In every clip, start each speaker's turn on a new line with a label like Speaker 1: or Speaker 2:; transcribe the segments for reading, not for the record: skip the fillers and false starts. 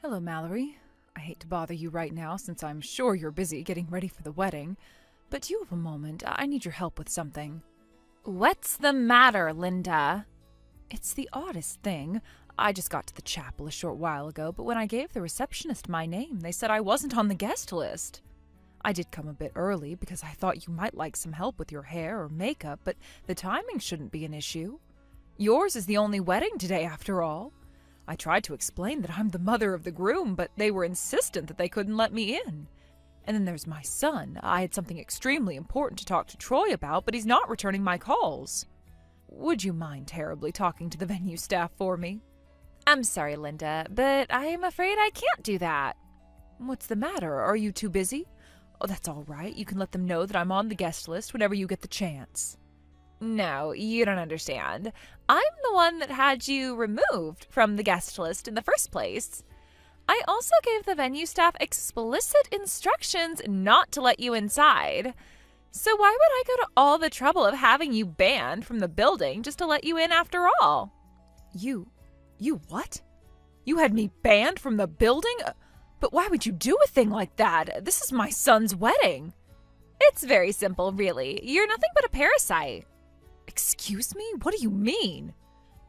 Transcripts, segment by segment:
Speaker 1: Hello, Mallory. I hate to bother you right now since I'm sure you're busy getting ready for the wedding, but do you have a moment? I need your help with something.
Speaker 2: What's the matter, Linda?
Speaker 1: It's the oddest thing. I just got to the chapel a short while ago, but when I gave the receptionist my name, they said I wasn't on the guest list. I did come a bit early because I thought you might like some help with your hair or makeup, but the timing shouldn't be an issue. Yours is the only wedding today, after all. I tried to explain that I'm the mother of the groom, but they were insistent that they couldn't let me in. And then there's my son. I had something extremely important to talk to Troy about, but he's not returning my calls. Would you mind terribly talking to the venue staff for me?
Speaker 2: I'm sorry, Linda, but I am afraid I can't do that.
Speaker 1: What's the matter? Are you too busy? Oh, that's all right. You can let them know that I'm on the guest list whenever you get the chance.
Speaker 2: No, you don't understand. I'm the one that had you removed from the guest list in the first place. I also gave the venue staff explicit instructions not to let you inside. So why would I go to all the trouble of having you banned from the building just to let you in after all?
Speaker 1: You what? You had me banned from the building? But why would you do a thing like that? This is my son's wedding.
Speaker 2: It's very simple, really. You're nothing but a parasite.
Speaker 1: Excuse me? What do you mean?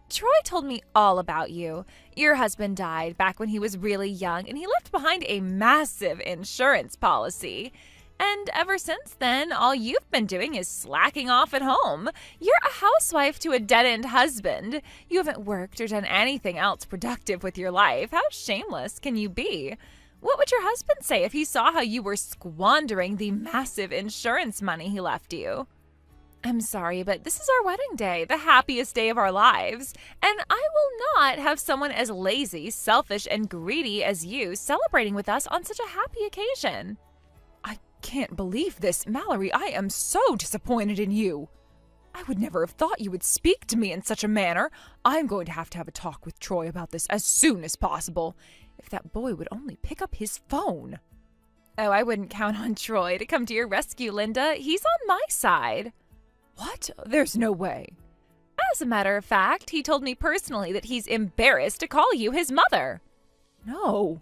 Speaker 2: Troy told me all about you. Your husband died back when he was really young, and he left behind a massive insurance policy. And ever since then, all you've been doing is slacking off at home. You're a housewife to a dead-end husband. You haven't worked or done anything else productive with your life. How shameless can you be? What would your husband say if he saw how you were squandering the massive insurance money he left you? I'm sorry, but this is our wedding day, the happiest day of our lives, and I will not have someone as lazy, selfish, and greedy as you celebrating with us on such a happy occasion.
Speaker 1: I can't believe this, Mallory. I am so disappointed in you. I would never have thought you would speak to me in such a manner. I'm going to have a talk with Troy about this as soon as possible. If that boy would only pick up his phone.
Speaker 2: Oh, I wouldn't count on Troy to come to your rescue, Linda. He's on my side.
Speaker 1: What? There's no way.
Speaker 2: As a matter of fact, he told me personally that he's embarrassed to call you his mother.
Speaker 1: No.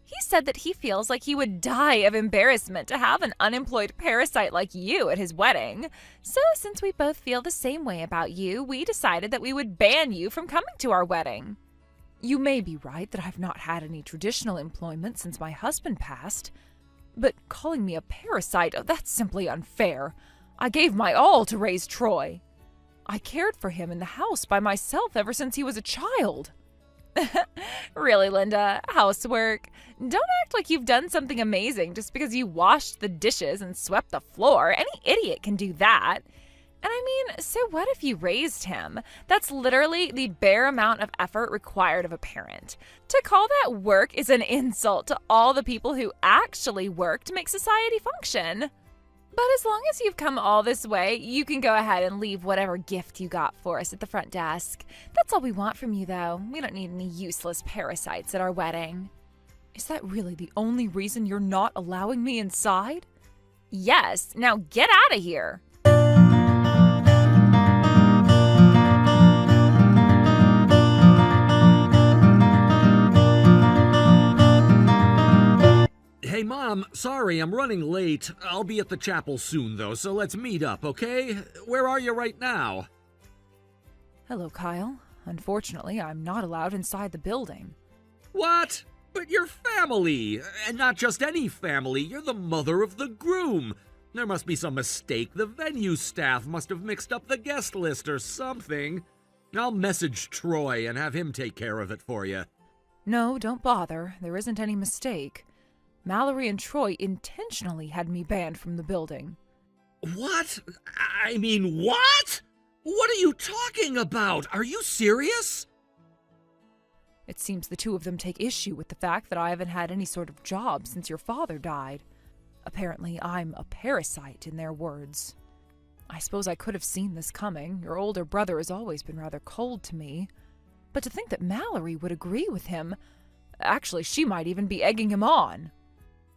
Speaker 2: He said that he feels like he would die of embarrassment to have an unemployed parasite like you at his wedding. So since we both feel the same way about you, we decided that we would ban you from coming to our wedding.
Speaker 1: You may be right that I've not had any traditional employment since my husband passed, but calling me a parasite, that's simply unfair. I gave my all to raise Troy. I cared for him in the house by myself ever since he was a child.
Speaker 2: Really, Linda? Housework? Don't act like you've done something amazing just because you washed the dishes and swept the floor. Any idiot can do that. And I mean, so what if you raised him? That's literally the bare amount of effort required of a parent. To call that work is an insult to all the people who actually work to make society function. But as long as you've come all this way, you can go ahead and leave whatever gift you got for us at the front desk. That's all we want from you, though. We don't need any useless parasites at our wedding.
Speaker 1: Is that really the only reason you're not allowing me inside?
Speaker 2: Yes. Now get out of here.
Speaker 3: Hey, Mom, sorry, I'm running late. I'll be at the chapel soon, though, so let's meet up, okay? Where are you right now?
Speaker 1: Hello, Kyle. Unfortunately, I'm not allowed inside the building.
Speaker 3: What? But you're family! And not just any family, you're the mother of the groom! There must be some mistake. The venue staff must have mixed up the guest list or something. I'll message Troy and have him take care of it for you.
Speaker 1: No, don't bother. There isn't any mistake. Mallory and Troy intentionally had me banned from the building.
Speaker 3: What? I mean, what? What are you talking about? Are you serious?
Speaker 1: It seems the two of them take issue with the fact that I haven't had any sort of job since your father died. Apparently, I'm a parasite, in their words. I suppose I could have seen this coming. Your older brother has always been rather cold to me. But to think that Mallory would agree with him... Actually, she might even be egging him on.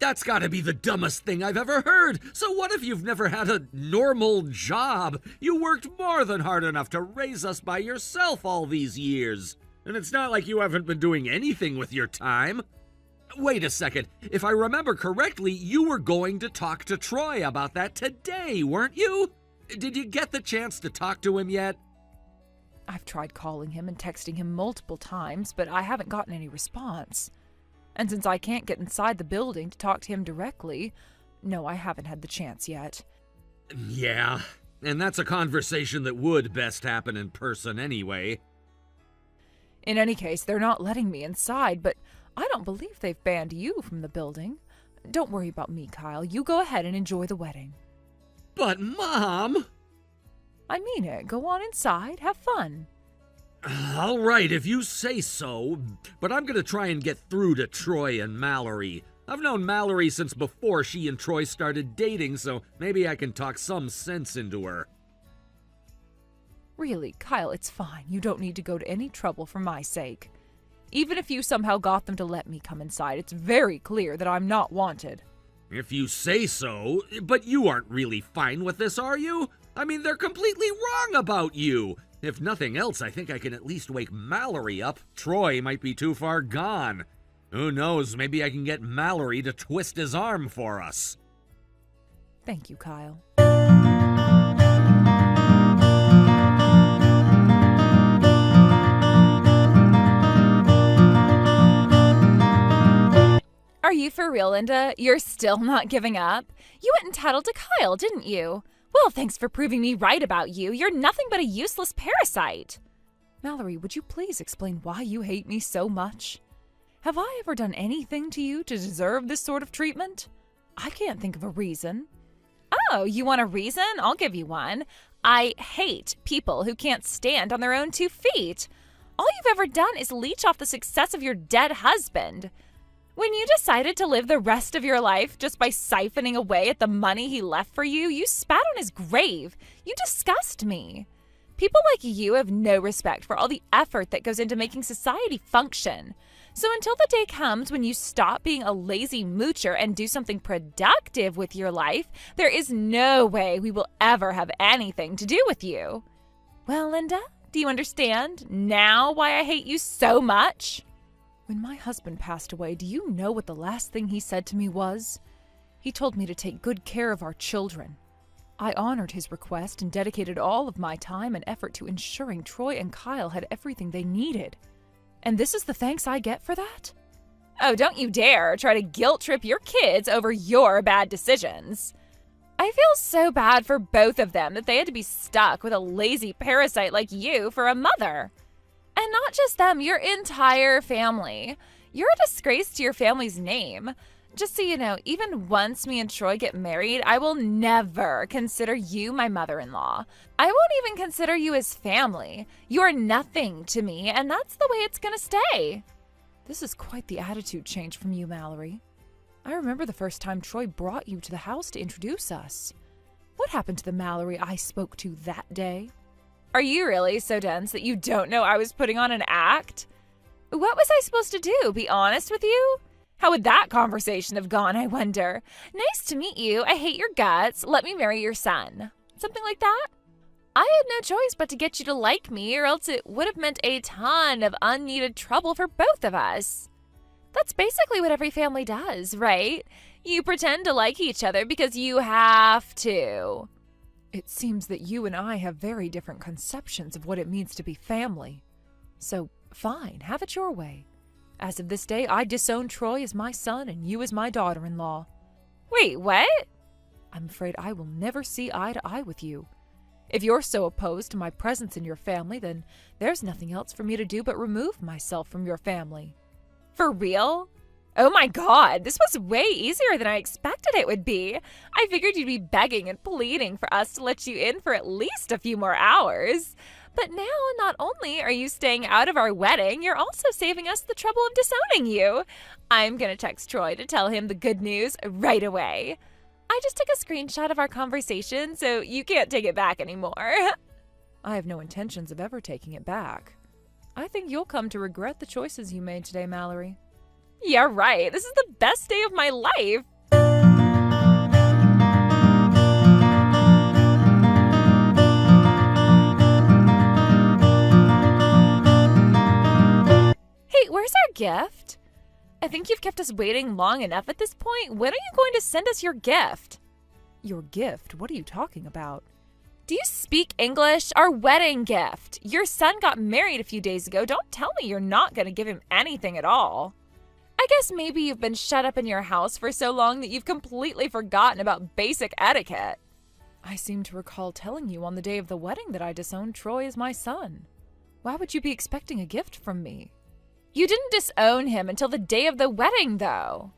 Speaker 3: That's gotta be the dumbest thing I've ever heard! So what if you've never had a normal job? You worked more than hard enough to raise us by yourself all these years. And it's not like you haven't been doing anything with your time. Wait a second. If I remember correctly, you were going to talk to Troy about that today, weren't you? Did you get the chance to talk to him yet?
Speaker 1: I've tried calling him and texting him multiple times, but I haven't gotten any response. And since I can't get inside the building to talk to him directly, no, I haven't had the chance yet.
Speaker 3: Yeah, and that's a conversation that would best happen in person anyway.
Speaker 1: In any case, they're not letting me inside, but I don't believe they've banned you from the building. Don't worry about me, Kyle. You go ahead and enjoy the wedding.
Speaker 3: But, Mom!
Speaker 1: I mean it. Go on inside. Have fun.
Speaker 3: All right, if you say so, but I'm gonna try and get through to Troy and Mallory. I've known Mallory since before she and Troy started dating, so maybe I can talk some sense into her.
Speaker 1: Really, Kyle, it's fine. You don't need to go to any trouble for my sake. Even if you somehow got them to let me come inside, it's very clear that I'm not wanted.
Speaker 3: If you say so, but you aren't really fine with this, are you? I mean, they're completely wrong about you. If nothing else, I think I can at least wake Mallory up. Troy might be too far gone. Who knows, maybe I can get Mallory to twist his arm for us.
Speaker 1: Thank you, Kyle.
Speaker 2: Are you for real, Linda? You're still not giving up? You went and tattled to Kyle, didn't you? Well, thanks for proving me right about you. You're nothing but a useless parasite.
Speaker 1: Mallory, would you please explain why you hate me so much? Have I ever done anything to you to deserve this sort of treatment? I can't think of a reason.
Speaker 2: Oh, you want a reason? I'll give you one. I hate people who can't stand on their own 2 feet. All you've ever done is leech off the success of your dead husband. When you decided to live the rest of your life just by siphoning away at the money he left for you, you spat on his grave. You disgust me. People like you have no respect for all the effort that goes into making society function. So until the day comes when you stop being a lazy moocher and do something productive with your life, there is no way we will ever have anything to do with you. Well, Linda, do you understand now why I hate you so much?
Speaker 1: When my husband passed away, do you know what the last thing he said to me was? He told me to take good care of our children. I honored his request and dedicated all of my time and effort to ensuring Troy and Kyle had everything they needed. And this is the thanks I get for that?
Speaker 2: Oh, don't you dare try to guilt trip your kids over your bad decisions. I feel so bad for both of them that they had to be stuck with a lazy parasite like you for a mother. And not just them, your entire family. You're a disgrace to your family's name. Just so you know, even once me and Troy get married, I will never consider you my mother-in-law. I won't even consider you as family. You are nothing to me, and that's the way it's gonna stay.
Speaker 1: This is quite the attitude change from you, Mallory. I remember the first time Troy brought you to the house to introduce us. What happened to the Mallory I spoke to that day?
Speaker 2: Are you really so dense that you don't know I was putting on an act? What was I supposed to do, be honest with you? How would that conversation have gone, I wonder? Nice to meet you, I hate your guts, let me marry your son. Something like that? I had no choice but to get you to like me, or else it would have meant a ton of unneeded trouble for both of us. That's basically what every family does, right? You pretend to like each other because you have to.
Speaker 1: It seems that you and I have very different conceptions of what it means to be family. So, fine, have it your way. As of this day, I disown Troy as my son and you as my daughter-in-law.
Speaker 2: Wait, what?
Speaker 1: I'm afraid I will never see eye to eye with you. If you're so opposed to my presence in your family, then there's nothing else for me to do but remove myself from your family.
Speaker 2: For real? Oh my god, this was way easier than I expected it would be. I figured you'd be begging and pleading for us to let you in for at least a few more hours. But now, not only are you staying out of our wedding, you're also saving us the trouble of disowning you. I'm gonna text Troy to tell him the good news right away. I just took a screenshot of our conversation, so you can't take it back anymore.
Speaker 1: I have no intentions of ever taking it back. I think you'll come to regret the choices you made today, Mallory.
Speaker 2: Yeah, right. This is the best day of my life. Hey, where's our gift? I think you've kept us waiting long enough at this point. When are you going to send us your gift?
Speaker 1: Your gift? What are you talking about?
Speaker 2: Do you speak English? Our wedding gift. Your son got married a few days ago. Don't tell me you're not going to give him anything at all. I guess maybe you've been shut up in your house for so long that you've completely forgotten about basic etiquette.
Speaker 1: I seem to recall telling you on the day of the wedding that I disowned Troy as my son. Why would you be expecting a gift from me?
Speaker 2: You didn't disown him until the day of the wedding, though.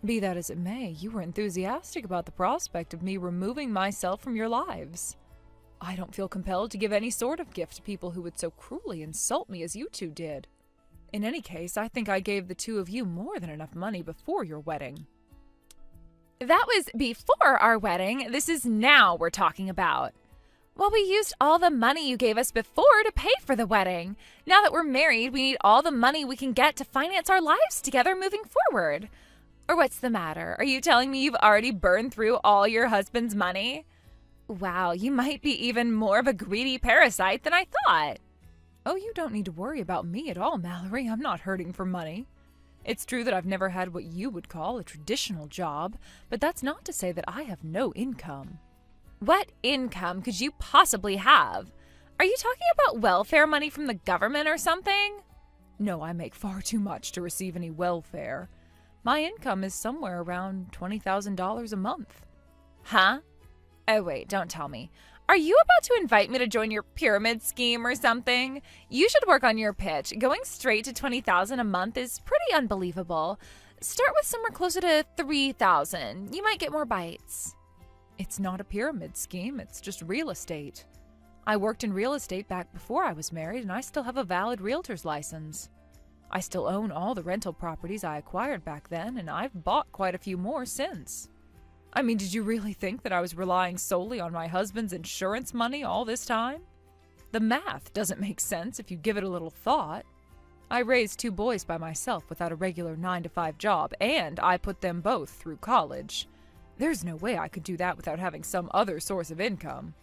Speaker 1: Be that as it may, you were enthusiastic about the prospect of me removing myself from your lives. I don't feel compelled to give any sort of gift to people who would so cruelly insult me as you two did. In any case, I think I gave the two of you more than enough money before your wedding.
Speaker 2: That was before our wedding. This is now we're talking about. Well, we used all the money you gave us before to pay for the wedding. Now that we're married, we need all the money we can get to finance our lives together moving forward. Or what's the matter? Are you telling me you've already burned through all your husband's money? Wow, you might be even more of a greedy parasite than I thought.
Speaker 1: Oh, you don't need to worry about me at all, Mallory. I'm not hurting for money. It's true that I've never had what you would call a traditional job, but that's not to say that I have no income.
Speaker 2: What income could you possibly have? Are you talking about welfare money from the government or something?
Speaker 1: No, I make far too much to receive any welfare. My income is somewhere around $20,000 a month.
Speaker 2: Huh? Oh, wait, don't tell me. Are you about to invite me to join your pyramid scheme or something? You should work on your pitch. Going straight to $20,000 a month is pretty unbelievable. Start with somewhere closer to $3,000. You might get more bites.
Speaker 1: It's not a pyramid scheme, it's just real estate. I worked in real estate back before I was married, and I still have a valid realtor's license. I still own all the rental properties I acquired back then, and I've bought quite a few more since. I mean, did you really think that I was relying solely on my husband's insurance money all this time? The math doesn't make sense if you give it a little thought. I raised 2 boys by myself without a regular 9-to-5 job, and I put them both through college. There's no way I could do that without having some other source of income.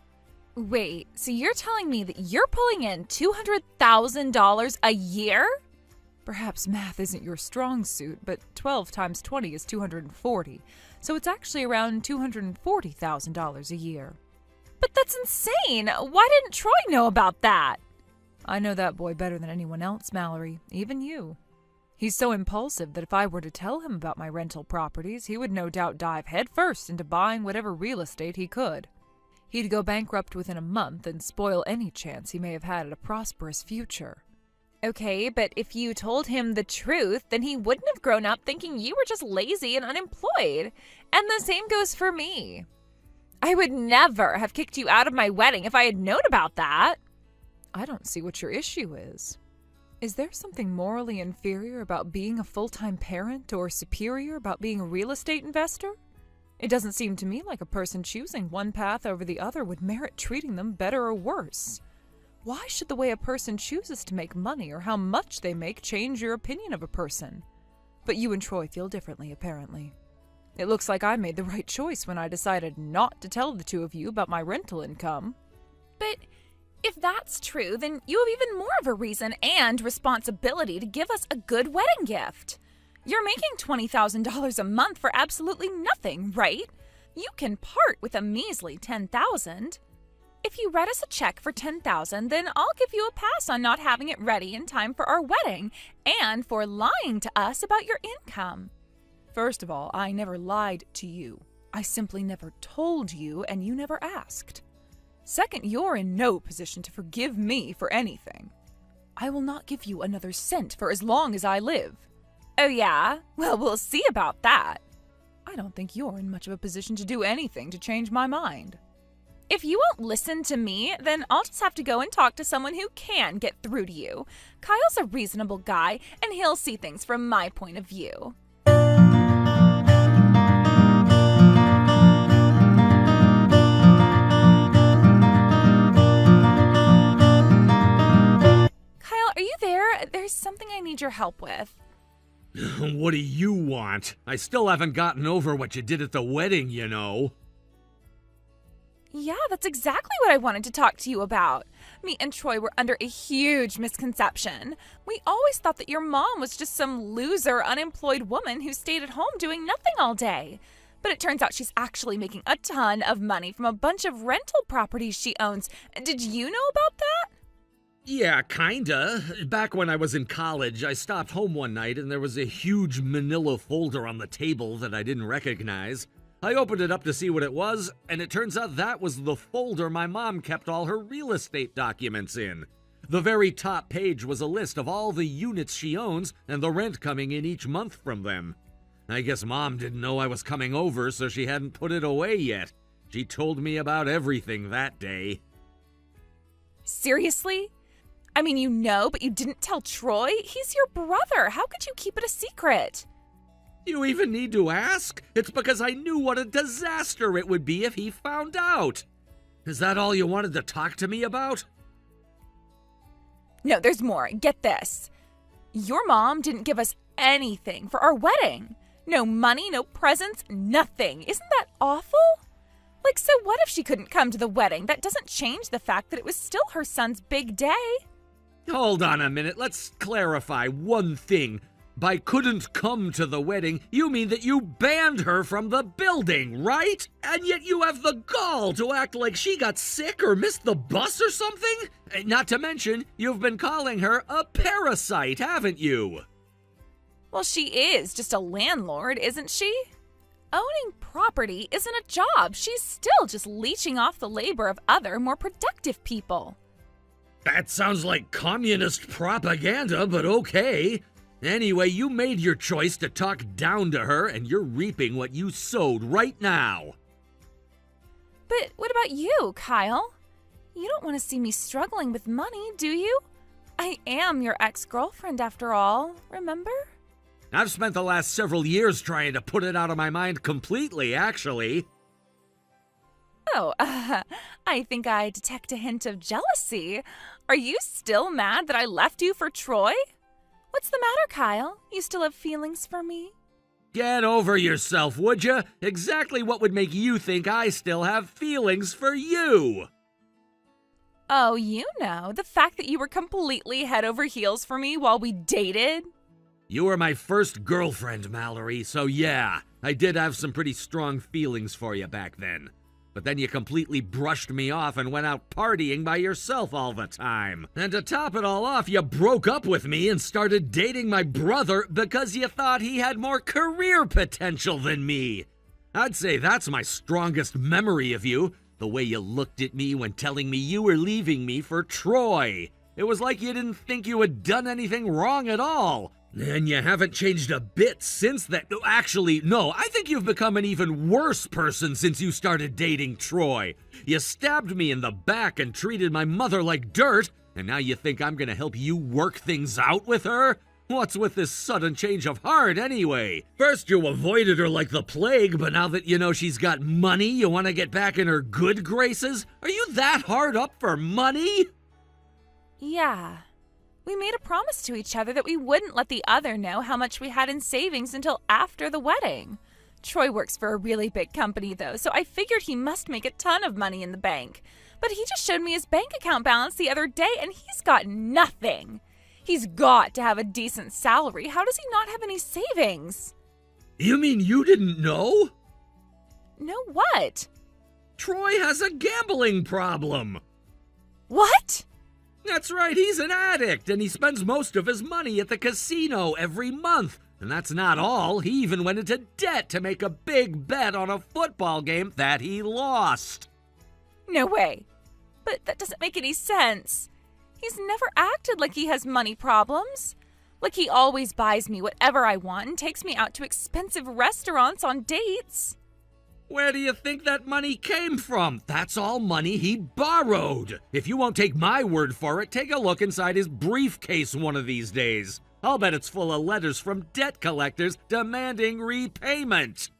Speaker 2: Wait, so you're telling me that you're pulling in $200,000 a year?
Speaker 1: Perhaps math isn't your strong suit, but 12 times 20 is 240, so it's actually around $240,000 a year.
Speaker 2: But that's insane! Why didn't Troy know about that?
Speaker 1: I know that boy better than anyone else, Mallory, even you. He's so impulsive that if I were to tell him about my rental properties, he would no doubt dive headfirst into buying whatever real estate he could. He'd go bankrupt within a month and spoil any chance he may have had at a prosperous future.
Speaker 2: Okay, but if you told him the truth, then he wouldn't have grown up thinking you were just lazy and unemployed. And the same goes for me. I would never have kicked you out of my wedding if I had known about that.
Speaker 1: I don't see what your issue is. Is there something morally inferior about being a full-time parent or superior about being a real estate investor? It doesn't seem to me like a person choosing one path over the other would merit treating them better or worse. Why should the way a person chooses to make money or how much they make change your opinion of a person? But you and Troy feel differently, apparently. It looks like I made the right choice when I decided not to tell the two of you about my rental income.
Speaker 2: But if that's true, then you have even more of a reason and responsibility to give us a good wedding gift. You're making $20,000 a month for absolutely nothing, right? You can part with a measly $10,000. If you write us a check for $10,000, then I'll give you a pass on not having it ready in time for our wedding and for lying to us about your income.
Speaker 1: First of all, I never lied to you. I simply never told you, and you never asked. Second, you're in no position to forgive me for anything. I will not give you another cent for as long as I live.
Speaker 2: Oh yeah? Well, we'll see about that.
Speaker 1: I don't think you're in much of a position to do anything to change my mind.
Speaker 2: If you won't listen to me, then I'll just have to go and talk to someone who can get through to you. Kyle's a reasonable guy, and he'll see things from my point of view. Kyle, are you there? There's something I need your help with.
Speaker 3: What do you want? I still haven't gotten over what you did at the wedding, you know.
Speaker 2: Yeah, that's exactly what I wanted to talk to you about. Me and Troy were under a huge misconception. We always thought that your mom was just some loser, unemployed woman who stayed at home doing nothing all day. But it turns out she's actually making a ton of money from a bunch of rental properties she owns. Did you know about that?
Speaker 3: Yeah, kinda. Back when I was in college, I stopped home one night and there was a huge manila folder on the table that I didn't recognize. I opened it up to see what it was, and it turns out that was the folder my mom kept all her real estate documents in. The very top page was a list of all the units she owns and the rent coming in each month from them. I guess Mom didn't know I was coming over, so she hadn't put it away yet. She told me about everything that day.
Speaker 2: Seriously? I mean, you know, but you didn't tell Troy? He's your brother. How could you keep it a secret?
Speaker 3: You even need to ask? It's because I knew what a disaster it would be if he found out. Is that all you wanted to talk to me about?
Speaker 2: No, there's more. Get this. Your mom didn't give us anything for our wedding. No money, no presents, nothing. Isn't that awful? Like, so what if she couldn't come to the wedding? That doesn't change the fact that it was still her son's big day.
Speaker 3: Hold on a minute. Let's clarify one thing. By couldn't come to the wedding, you mean that you banned her from the building, right? And yet you have the gall to act like she got sick or missed the bus or something? Not to mention, you've been calling her a parasite, haven't you?
Speaker 2: Well, she is just a landlord, isn't she? Owning property isn't a job. She's still just leeching off the labor of other, more productive people.
Speaker 3: That sounds like communist propaganda, but okay. Anyway, you made your choice to talk down to her, and you're reaping what you sowed right now.
Speaker 2: But what about you, Kyle? You don't want to see me struggling with money, do you? I am your ex-girlfriend after all, remember?
Speaker 3: I've spent the last several years trying to put it out of my mind completely, actually.
Speaker 2: Oh, I think I detect a hint of jealousy. Are you still mad that I left you for Troy? What's the matter, Kyle? You still have feelings for me?
Speaker 3: Get over yourself, would you? Exactly what would make you think I still have feelings for you?
Speaker 2: Oh, you know, the fact that you were completely head over heels for me while we dated?
Speaker 3: You were my first girlfriend, Mallory, so yeah, I did have some pretty strong feelings for you back then. But then you completely brushed me off and went out partying by yourself all the time. And to top it all off, you broke up with me and started dating my brother because you thought he had more career potential than me. I'd say that's my strongest memory of you, the way you looked at me when telling me you were leaving me for Troy. It was like you didn't think you had done anything wrong at all. And you haven't changed a bit since then. Actually, no, I think you've become an even worse person since you started dating Troy. You stabbed me in the back and treated my mother like dirt, and now you think I'm gonna help you work things out with her? What's with this sudden change of heart, anyway? First you avoided her like the plague, but now that you know she's got money, you want to get back in her good graces? Are you that hard up for money?
Speaker 2: Yeah. We made a promise to each other that we wouldn't let the other know how much we had in savings until after the wedding. Troy works for a really big company, though, so I figured he must make a ton of money in the bank. But he just showed me his bank account balance the other day, and he's got nothing. He's got to have a decent salary. How does he not have any savings?
Speaker 3: You mean you didn't know?
Speaker 2: No what?
Speaker 3: Troy has a gambling problem.
Speaker 2: What?
Speaker 3: That's right, he's an addict, and he spends most of his money at the casino every month. And that's not all, he even went into debt to make a big bet on a football game that he lost.
Speaker 2: No way. But that doesn't make any sense. He's never acted like he has money problems. Like he always buys me whatever I want and takes me out to expensive restaurants on dates.
Speaker 3: Where do you think that money came from? That's all money he borrowed. If you won't take my word for it, take a look inside his briefcase one of these days. I'll bet it's full of letters from debt collectors demanding repayment.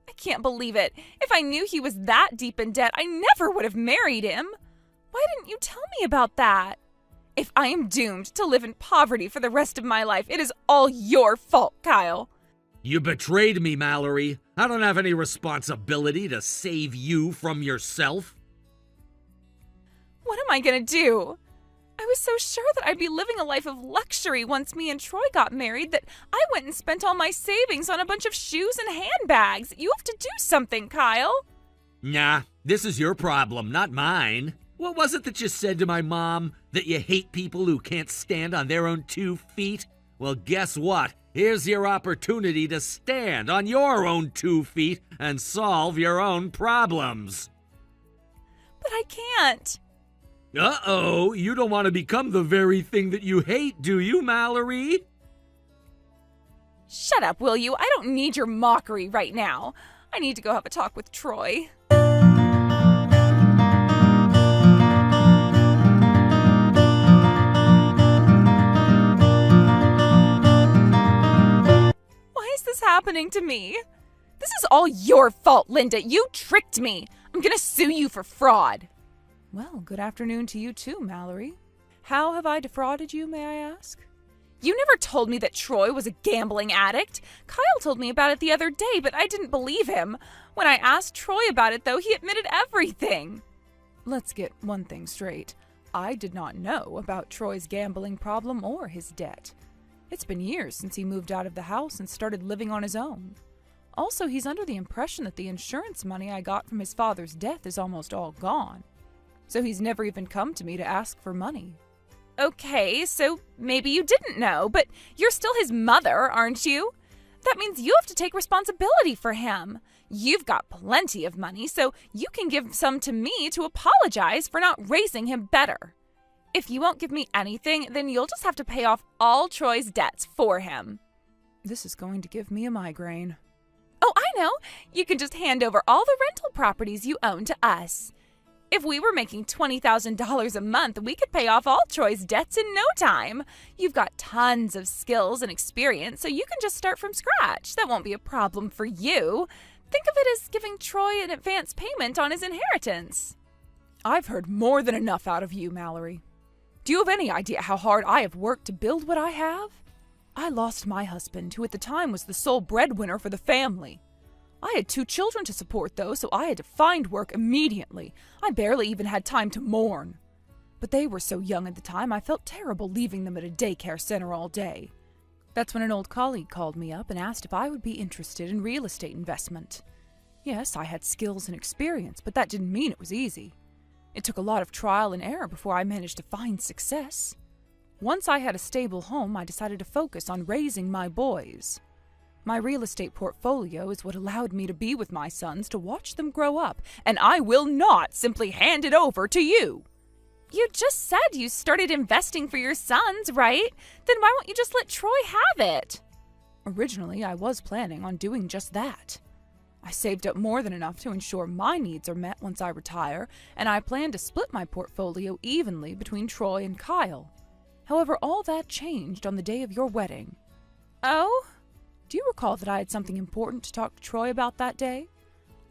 Speaker 2: I can't believe it. If I knew he was that deep in debt, I never would have married him. Why didn't you tell me about that? If I am doomed to live in poverty for the rest of my life, it is all your fault, Kyle.
Speaker 3: You betrayed me, Mallory. I don't have any responsibility to save you from yourself.
Speaker 2: What am I gonna do? I was so sure that I'd be living a life of luxury once me and Troy got married that I went and spent all my savings on a bunch of shoes and handbags. You have to do something, Kyle.
Speaker 3: Nah, this is your problem, not mine. What was it that you said to my mom? That you hate people who can't stand on their own 2 feet? Well, guess what? Here's your opportunity to stand on your own 2 feet and solve your own problems.
Speaker 2: But I can't.
Speaker 3: Uh-oh, you don't want to become the very thing that you hate, do you, Mallory?
Speaker 2: Shut up, will you? I don't need your mockery right now. I need to go have a talk with Troy. Why is this happening to me? This is all your fault, Linda. You tricked me. I'm gonna sue you for fraud.
Speaker 1: Well, good afternoon to you too, Mallory. How have I defrauded you, may I ask?
Speaker 2: You never told me that Troy was a gambling addict. Kyle told me about it the other day, but I didn't believe him. When I asked Troy about it, though, he admitted everything.
Speaker 1: Let's get one thing straight. I did not know about Troy's gambling problem or his debt. It's been years since he moved out of the house and started living on his own. Also, he's under the impression that the insurance money I got from his father's death is almost all gone. So he's never even come to me to ask for money.
Speaker 2: Okay, so maybe you didn't know, but you're still his mother, aren't you? That means you have to take responsibility for him. You've got plenty of money, so you can give some to me to apologize for not raising him better. If you won't give me anything, then you'll just have to pay off all Troy's debts for him.
Speaker 1: This is going to give me a migraine.
Speaker 2: Oh, I know. You can just hand over all the rental properties you own to us. If we were making $20,000 a month, we could pay off all Troy's debts in no time. You've got tons of skills and experience, so you can just start from scratch. That won't be a problem for you. Think of it as giving Troy an advance payment on his inheritance.
Speaker 1: I've heard more than enough out of you, Mallory. Do you have any idea how hard I have worked to build what I have? I lost my husband, who at the time was the sole breadwinner for the family. I had 2 children to support, though, so I had to find work immediately. I barely even had time to mourn. But they were so young at the time, I felt terrible leaving them at a daycare center all day. That's when an old colleague called me up and asked if I would be interested in real estate investment. Yes, I had skills and experience, but that didn't mean it was easy. It took a lot of trial and error before I managed to find success. Once I had a stable home, I decided to focus on raising my boys. My real estate portfolio is what allowed me to be with my sons to watch them grow up, and I will not simply hand it over to you.
Speaker 2: You just said you started investing for your sons, right? Then why won't you just let Troy have it?
Speaker 1: Originally, I was planning on doing just that. I saved up more than enough to ensure my needs are met once I retire, and I plan to split my portfolio evenly between Troy and Kyle. However, all that changed on the day of your wedding.
Speaker 2: Oh?
Speaker 1: Do you recall that I had something important to talk to Troy about that day?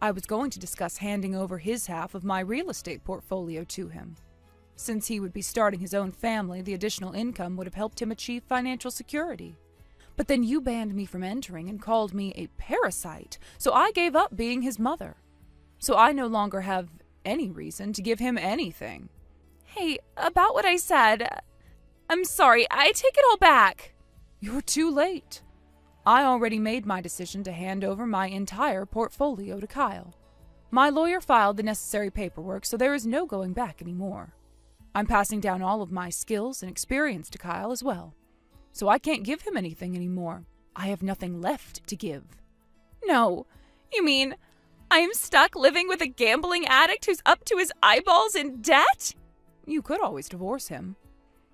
Speaker 1: I was going to discuss handing over his half of my real estate portfolio to him. Since he would be starting his own family, the additional income would have helped him achieve financial security. But then you banned me from entering and called me a parasite, so I gave up being his mother. So I no longer have any reason to give him anything.
Speaker 2: Hey, about what I said, I'm sorry, I take it all back.
Speaker 1: You're too late. I already made my decision to hand over my entire portfolio to Kyle. My lawyer filed the necessary paperwork, so there is no going back anymore. I'm passing down all of my skills and experience to Kyle as well. So I can't give him anything anymore. I have nothing left to give.
Speaker 2: No, you mean I'm stuck living with a gambling addict who's up to his eyeballs in debt?
Speaker 1: You could always divorce him.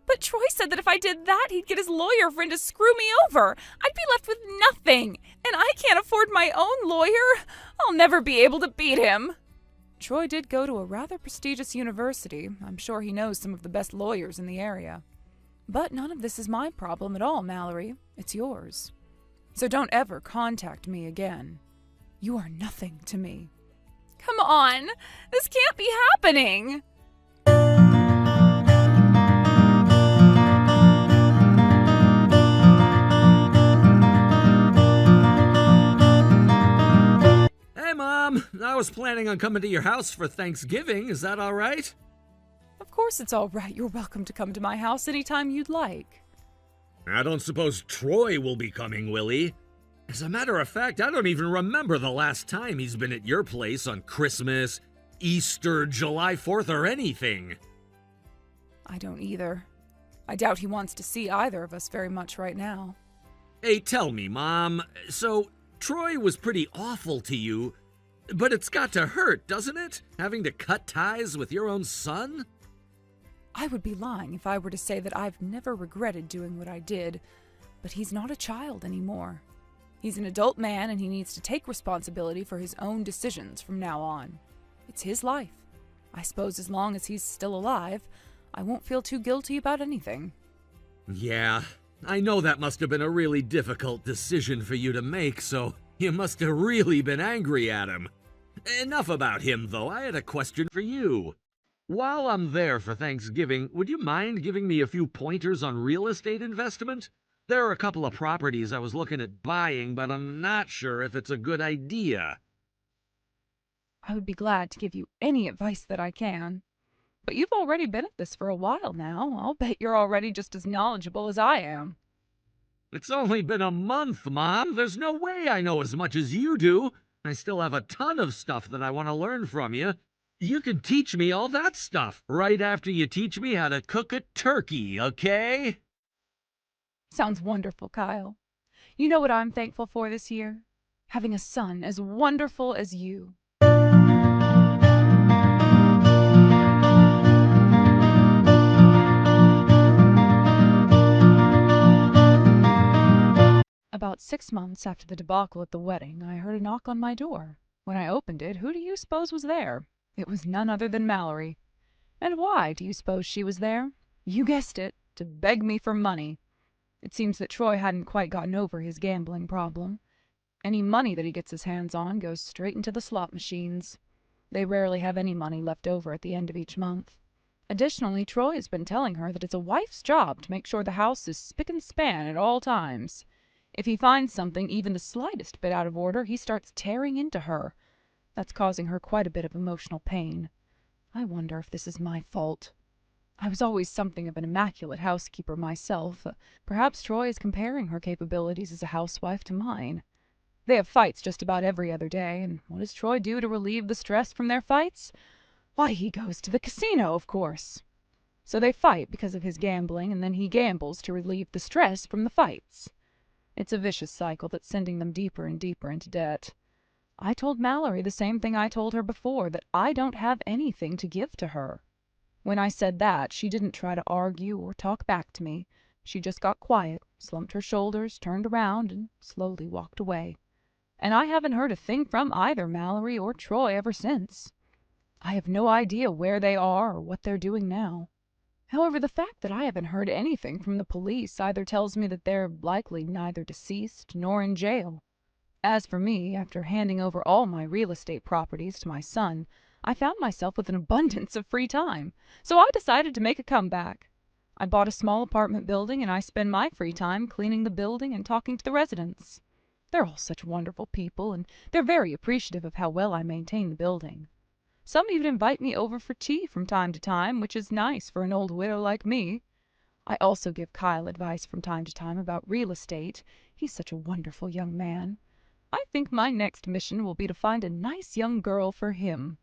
Speaker 2: But Troy said that if I did that, he'd get his lawyer friend to screw me over. I'd be left with nothing, and I can't afford my own lawyer. I'll never be able to beat him.
Speaker 1: Troy did go to a rather prestigious university. I'm sure he knows some of the best lawyers in the area. But none of this is my problem at all, Mallory. It's yours. So don't ever contact me again. You are nothing to me.
Speaker 2: Come on, this can't be happening.
Speaker 3: was planning on coming to your house for Thanksgiving. Is that all right?
Speaker 1: Of course it's all right. You're welcome to come to my house anytime you'd like.
Speaker 3: I don't suppose Troy will be coming, will he? As a matter of fact, I don't even remember the last time he's been at your place on Christmas, Easter, July 4th, or anything.
Speaker 1: I don't either. I doubt he wants to see either of us very much right now.
Speaker 3: Hey, tell me, Mom. So, Troy was pretty awful to you, but it's got to hurt, doesn't it? Having to cut ties with your own son?
Speaker 1: I would be lying if I were to say that I've never regretted doing what I did, but he's not a child anymore. He's an adult man and he needs to take responsibility for his own decisions from now on. It's his life. I suppose as long as he's still alive, I won't feel too guilty about anything.
Speaker 3: Yeah, I know that must have been a really difficult decision for you to make, so you must have really been angry at him. Enough about him, though. I had a question for you. While I'm there for Thanksgiving, would you mind giving me a few pointers on real estate investment? There are a couple of properties I was looking at buying, but I'm not sure if it's a good idea.
Speaker 1: I would be glad to give you any advice that I can. But you've already been at this for a while now. I'll bet you're already just as knowledgeable as I am.
Speaker 3: It's only been a month, Mom. There's no way I know as much as you do. I still have a ton of stuff that I want to learn from you. You can teach me all that stuff right after you teach me how to cook a turkey, okay?
Speaker 1: Sounds wonderful, Kyle. You know what I'm thankful for this year? Having a son as wonderful as you. About 6 months after the debacle at the wedding, I heard a knock on my door. When I opened it, who do you suppose was there? It was none other than Mallory. And why do you suppose she was there? You guessed it, to beg me for money. It seems that Troy hadn't quite gotten over his gambling problem. Any money that he gets his hands on goes straight into the slot machines. They rarely have any money left over at the end of each month. Additionally, Troy has been telling her that it's a wife's job to make sure the house is spick and span at all times. If he finds something even the slightest bit out of order, he starts tearing into her. That's causing her quite a bit of emotional pain. I wonder if this is my fault. I was always something of an immaculate housekeeper myself. Perhaps Troy is comparing her capabilities as a housewife to mine. They have fights just about every other day, and what does Troy do to relieve the stress from their fights? Why, he goes to the casino, of course. So they fight because of his gambling, and then he gambles to relieve the stress from the fights. It's a vicious cycle that's sending them deeper and deeper into debt. I told Mallory the same thing I told her before, that I don't have anything to give to her. When I said that, she didn't try to argue or talk back to me. She just got quiet, slumped her shoulders, turned around, and slowly walked away. And I haven't heard a thing from either Mallory or Troy ever since. I have no idea where they are or what they're doing now. However, the fact that I haven't heard anything from the police either tells me that they're likely neither deceased nor in jail. As for me, after handing over all my real estate properties to my son, I found myself with an abundance of free time, so I decided to make a comeback. I bought a small apartment building, and I spend my free time cleaning the building and talking to the residents. They're all such wonderful people, and they're very appreciative of how well I maintain the building. Some even invite me over for tea from time to time, which is nice for an old widow like me. I also give Kyle advice from time to time about real estate. He's such a wonderful young man. I think my next mission will be to find a nice young girl for him.